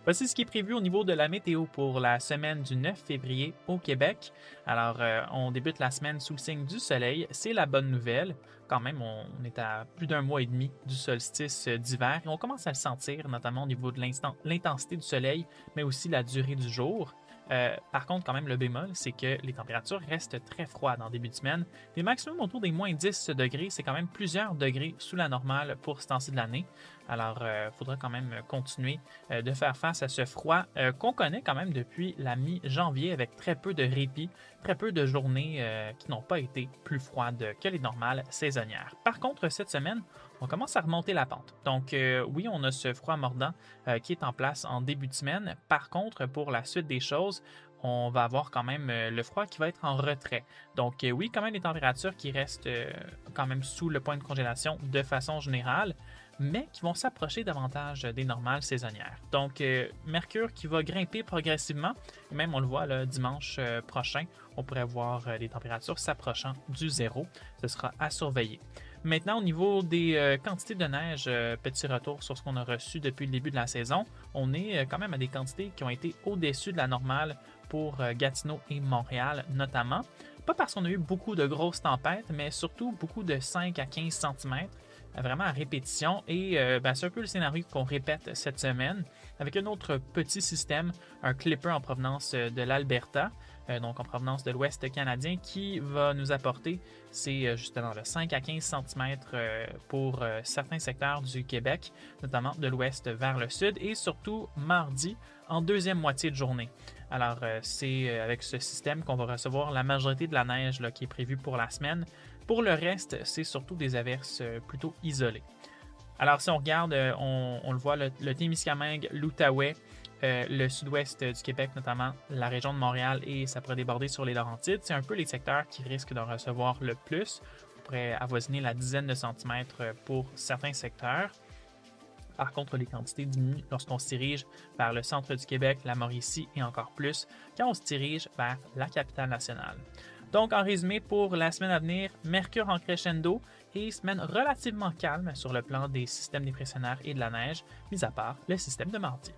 Voici ce qui est prévu au niveau de la météo pour la semaine du 9 février au Québec. Alors, on débute la semaine sous le signe du soleil. C'est la bonne nouvelle. Quand même, on est à plus d'un mois et demi du solstice d'hiver et on commence à le sentir, notamment au niveau de l'intensité du soleil, mais aussi la durée du jour. Par contre, quand même, le bémol, c'est que les températures restent très froides en début de semaine. Des maximums autour des moins 10 degrés, c'est quand même plusieurs degrés sous la normale pour ce temps-ci de l'année. Alors, il faudra quand même continuer de faire face à ce froid qu'on connaît quand même depuis la mi-janvier avec très peu de répit, très peu de journées qui n'ont pas été plus froides que les normales saisonnières. Par contre, cette semaine, on commence à remonter la pente. Donc, oui, on a ce froid mordant qui est en place en début de semaine. Par contre, pour la suite des choses, on va avoir quand même le froid qui va être en retrait. Donc, oui, quand même des températures qui restent quand même sous le point de congélation de façon générale, mais qui vont s'approcher davantage des normales saisonnières. Donc, Mercure qui va grimper progressivement, et même on le voit là, dimanche prochain, on pourrait voir les températures s'approchant du zéro. Ce sera à surveiller. Maintenant, au niveau des quantités de neige, petit retour sur ce qu'on a reçu depuis le début de la saison, on est quand même à des quantités qui ont été au-dessus de la normale pour Gatineau et Montréal notamment. Pas parce qu'on a eu beaucoup de grosses tempêtes, mais surtout beaucoup de 5 à 15 cm vraiment à répétition. Et c'est un peu le scénario qu'on répète cette semaine avec un autre petit système, un clipper en provenance de l'Alberta, donc en provenance de l'Ouest canadien, qui va nous apporter, c'est justement le 5 à 15 cm pour certains secteurs du Québec, notamment de l'Ouest vers le Sud, et surtout mardi en deuxième moitié de journée. Alors, c'est avec ce système qu'on va recevoir la majorité de la neige là, qui est prévue pour la semaine. Pour le reste, c'est surtout des averses plutôt isolées. Alors, si on regarde, on le voit, le Témiscamingue, l'Outaouais, le sud-ouest du Québec, notamment la région de Montréal, et ça pourrait déborder sur les Laurentides. C'est un peu les secteurs qui risquent d'en recevoir le plus. On pourrait avoisiner la dizaine de centimètres pour certains secteurs. Par contre, les quantités diminuent lorsqu'on se dirige vers le centre du Québec, la Mauricie et encore plus quand on se dirige vers la capitale nationale. Donc, en résumé, pour la semaine à venir, Mercure en crescendo et semaine relativement calme sur le plan des systèmes dépressionnaires et de la neige, mis à part le système de mardi.